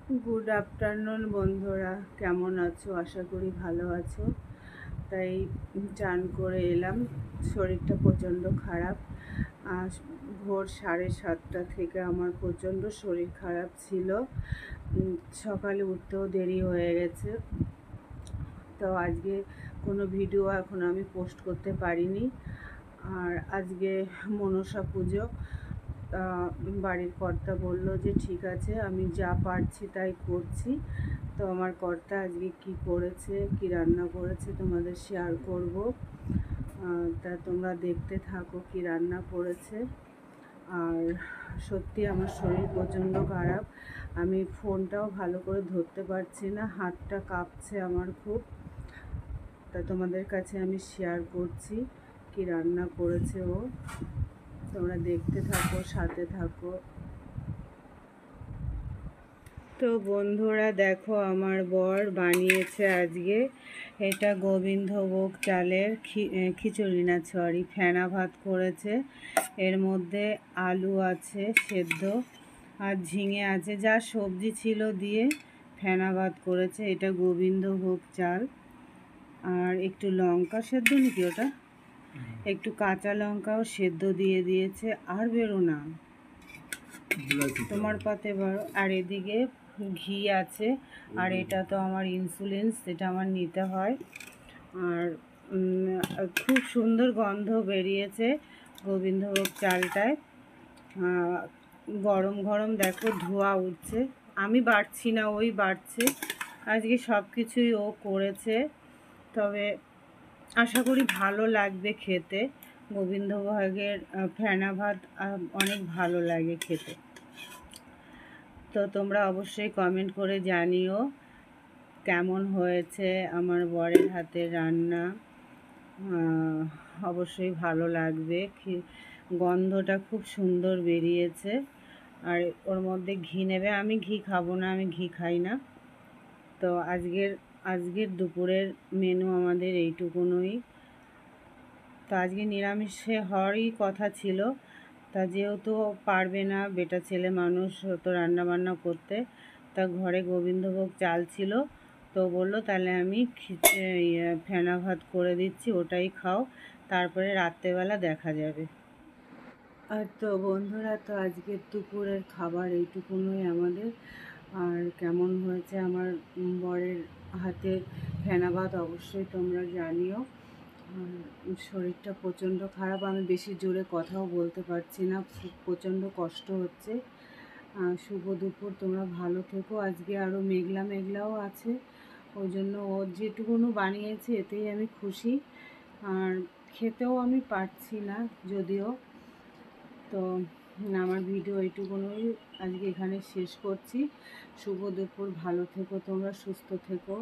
Good afternoon বন্ধুরা, কেমন আছো? আশা করি ভালো আছো। তাই চান করে এলাম। শরীরটা প্রচণ্ড খারাপ। ভোর 7:30 থেকে আমার প্রচণ্ড শরীর খারাপ ছিল। সকালে উঠতেও দেরি হয়ে গেছে। তো আজকে কোনো ভিডিও এখন আমি পোস্ট করতে পারিনি। আর আজকে মনসা পুজো। বাড়ির কর্তা বলল যে ঠিক আছে, আমি যা পারছি তাই করছি। তো আমার কর্তা আজকে কি করেছে, কি রান্না করেছে তোমাদের শেয়ার করব। তা তোমরা দেখতে থাকো কি রান্না করেছে। আর সত্যি আমার শরীর প্রচণ্ড খারাপ। আমি ফোনটাও ভালো করে ধরতে পারছি না, হাতটা কাঁপছে আমার খুব। তা তোমাদের কাছে আমি শেয়ার করছি কি রান্না করেছে ও। তোমরা দেখতে থাকো, সাথে থাকো। তো বন্ধুরা দেখো, আমার বর বানিয়েছে আজকে এটা গোবিন্দভোগ চালের খিচুড়ি, না সরি, ফেনা ভাত করেছে। এর মধ্যে আলু আছে সেদ্ধ, আর ঝিঙে আছে, যা সবজি ছিল দিয়ে ফেনা ভাত করেছে। এটা গোবিন্দভোগ চাল। আর একটু লঙ্কা সেদ্ধ, নাকি ওটা, একটু কাঁচা লঙ্কাও সেদ্ধ দিয়ে দিয়েছে। আর বেরো না, তোমার পাতে বারো। আর এদিকে ঘি আছে। আর এটা তো আমার ইনসুলিন, সেটা আমার নিতে হয়। আর খুব সুন্দর গন্ধ বেরিয়েছে গোবিন্দভোগ চালটায়। গরম গরম দেখো ধোঁয়া উঠছে। আমি বাড়ছি না, ওই বাড়ছে। আজকে সব কিছুই ও করেছে। তবে আশা করি ভালো লাগবে খেতে। গোবিন্দভোগের ফেনা ভাত অনেক ভালো লাগে খেতে। তো তোমরা অবশ্যই কমেন্ট করে জানিও কেমন হয়েছে আমার বরের হাতের রান্না। অবশ্যই ভালো লাগবে। গন্ধটা খুব সুন্দর বেরিয়েছে। আর ওর মধ্যে ঘি নেবে। আমি ঘি খাবো না, আমি ঘি খাই না। তো আজকের দুপুরের মেনু আমাদের এইটুকুনই। তো আজকে নিরামিষে হওয়ারই কথা ছিল। তা যেহেতু পারবে না, বেটা ছেলে মানুষ তো রান্নাবান্না করতে, তা ঘরে গোবিন্দভোগ চাল ছিল। তো বললো তাহলে আমি ফেনা ভাত করে দিচ্ছি, ওটাই খাও, তারপরে রাত্রেবেলা দেখা যাবে। আর তো বন্ধুরা, তো আজকের দুপুরের খাবার এইটুকুনই আমাদের। আর কেমন হয়েছে আমার বরের হাতের ফেনা ভাত অবশ্যই তোমরা জানিও। শরীরটা প্রচণ্ড খারাপ, আমি বেশি জোরে কথাও বলতে পারছি না, প্রচণ্ড কষ্ট হচ্ছে। শুভ দুপুর, তোমরা ভালো থেকো। আজকে আরও মেঘলা মেঘলাও আছে, ওই জন্য ও যেটুকুনো বানিয়েছে এতেই আমি খুশি। আর খেতেও আমি পারছি না যদিও। তো আমার ভিডিও এইটুকুনই আজকে এখানে শেষ করছি। শুভ দুপুর, ভালো থেকো তোমরা, সুস্থ থেকো।